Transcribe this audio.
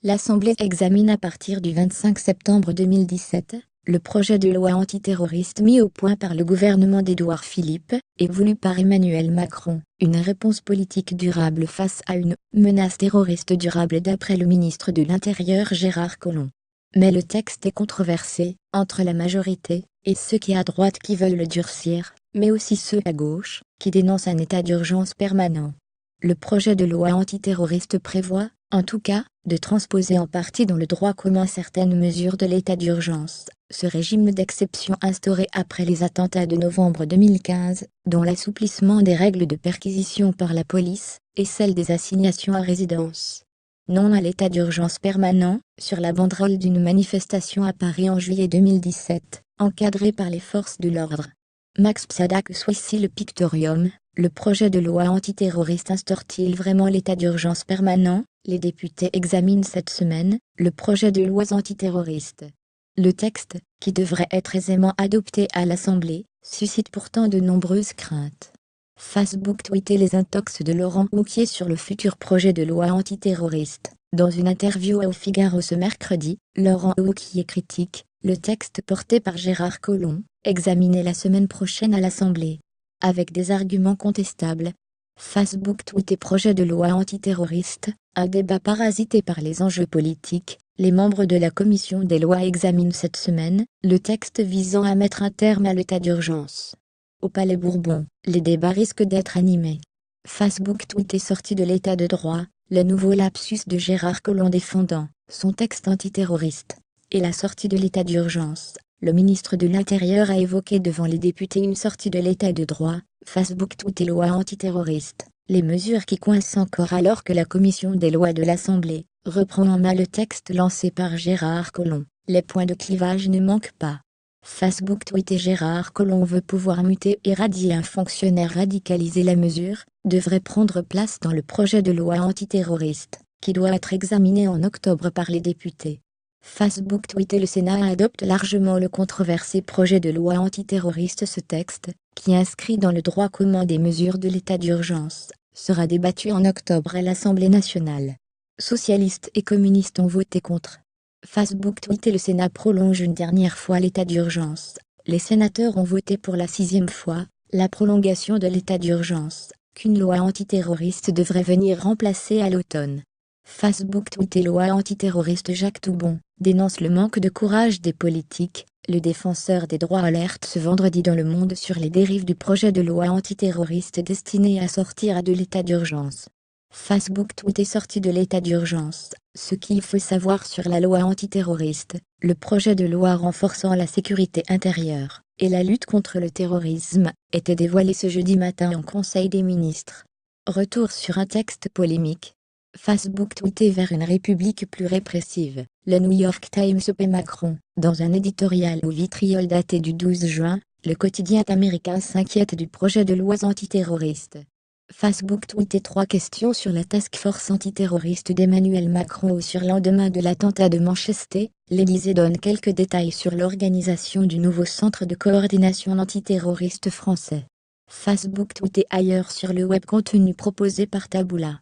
L'Assemblée examine à partir du 25 septembre 2017 le projet de loi antiterroriste mis au point par le gouvernement d'Édouard Philippe et voulu par Emmanuel Macron, une réponse politique durable face à une menace terroriste durable d'après le ministre de l'Intérieur Gérard Collomb. Mais le texte est controversé, entre la majorité et ceux qui à droite qui veulent le durcir, mais aussi ceux à gauche, qui dénoncent un état d'urgence permanent. Le projet de loi antiterroriste prévoit, en tout cas, de transposer en partie dans le droit commun certaines mesures de l'état d'urgence, ce régime d'exception instauré après les attentats de novembre 2015, dont l'assouplissement des règles de perquisition par la police, et celle des assignations à résidence. Non à l'état d'urgence permanent, sur la banderole d'une manifestation à Paris en juillet 2017, encadrée par les forces de l'ordre. Max Psadak Swissy le Pictorium, le projet de loi antiterroriste instaure-t-il vraiment l'état d'urgence permanent? Les députés examinent cette semaine le projet de loi antiterroriste. Le texte, qui devrait être aisément adopté à l'Assemblée, suscite pourtant de nombreuses craintes. Facebook tweetait les intox de Laurent Wauquiez sur le futur projet de loi antiterroriste. Dans une interview au Figaro ce mercredi, Laurent Wauquiez critique le texte porté par Gérard Collomb, examiné la semaine prochaine à l'Assemblée. Avec des arguments contestables. Facebook tweetait projet de loi antiterroriste, un débat parasité par les enjeux politiques. Les membres de la commission des lois examinent cette semaine le texte visant à mettre un terme à l'état d'urgence. Au Palais Bourbon, les débats risquent d'être animés. Facebook tweetait sortie de l'état de droit, le nouveau lapsus de Gérard Collomb défendant son texte antiterroriste. Et la sortie de l'état d'urgence. Le ministre de l'Intérieur a évoqué devant les députés une sortie de l'état de droit. Facebook tweetait loi antiterroriste. Les mesures qui coincent encore alors que la commission des lois de l'Assemblée reprend en main le texte lancé par Gérard Collomb. Les points de clivage ne manquent pas. Facebook tweetait Gérard Collomb veut pouvoir muter et radier un fonctionnaire radicalisé. La mesure devrait prendre place dans le projet de loi antiterroriste, qui doit être examiné en octobre par les députés. Facebook tweetait le Sénat adopte largement le controversé projet de loi antiterroriste. Ce texte, qui inscrit dans le droit commun des mesures de l'état d'urgence, sera débattu en octobre à l'Assemblée nationale. Socialistes et communistes ont voté contre. Facebook tweetait le Sénat prolonge une dernière fois l'état d'urgence. Les sénateurs ont voté pour la 6e fois la prolongation de l'état d'urgence, qu'une loi antiterroriste devrait venir remplacer à l'automne. Facebook tweetait loi antiterroriste. Jacques Toubon dénonce le manque de courage des politiques. Le défenseur des droits alerte ce vendredi dans Le Monde sur les dérives du projet de loi antiterroriste destiné à sortir de l'état d'urgence. Facebook tweetait sortie de l'état d'urgence. Ce qu'il faut savoir sur la loi antiterroriste, le projet de loi renforçant la sécurité intérieure et la lutte contre le terrorisme était dévoilé ce jeudi matin en Conseil des ministres. Retour sur un texte polémique. Facebook tweetait vers une république plus répressive. Le New York Times paie Macron. Dans un éditorial au vitriol daté du 12 juin, le quotidien américain s'inquiète du projet de loi antiterroriste. Facebook tweetait 3 questions sur la task force antiterroriste d'Emmanuel Macron au surlendemain de l'attentat de Manchester. L'Élysée donne quelques détails sur l'organisation du nouveau centre de coordination antiterroriste français. Facebook tweetait ailleurs sur le web contenu proposé par Taboola.